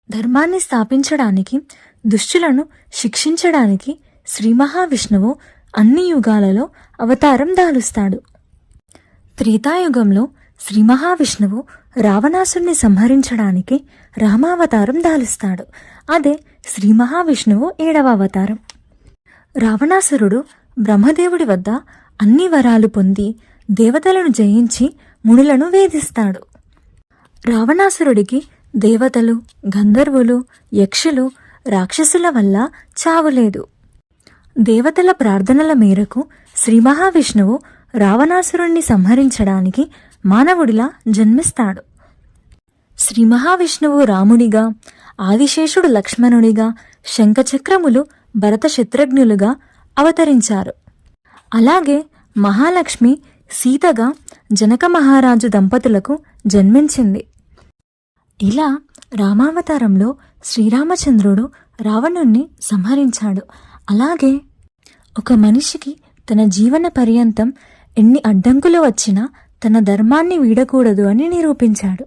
ధర్మాన్ని స్థాపించడానికి, దుష్టులను శిక్షించడానికి శ్రీ మహావిష్ణువు అన్ని యుగాలలో అవతారం దాలుస్తాడు. త్రేతాయుగంలో శ్రీ మహావిష్ణువు రావణాసుని సంహరించడానికి రామావతారం దాలుస్తాడు. అదే శ్రీ మహావిష్ణువు 7వ అవతారం. రావణాసురుడు బ్రహ్మదేవుడి వద్ద అన్ని వరాలు పొంది దేవతలను జయించి మునులను వేధిస్తాడు. రావణాసురుడికి దేవతలు, గంధర్వులు, యక్షులు, రాక్షసుల వల్ల చావులేదు. దేవతల ప్రార్థనల మేరకు శ్రీ మహావిష్ణువు రావణాసురుణ్ణి సంహరించడానికి మానవుడిలా జన్మిస్తాడు. శ్రీ మహావిష్ణువు రాముడిగా, ఆదిశేషుడు లక్ష్మణుడిగా, శంఖచక్రములు భరత శత్రుఘ్నులుగా అవతరించారు. అలాగే మహాలక్ష్మి సీతగా జనక మహారాజు దంపతులకు జన్మించింది. ఇలా రామావతారంలో శ్రీరామచంద్రుడు రావణుణ్ణి సంహరించాడు. అలాగే ఒక మనిషికి తన జీవన పర్యంతం ఎన్ని అడ్డంకులు వచ్చినా తన ధర్మాన్ని వీడకూడదు అని నిరూపించాడు.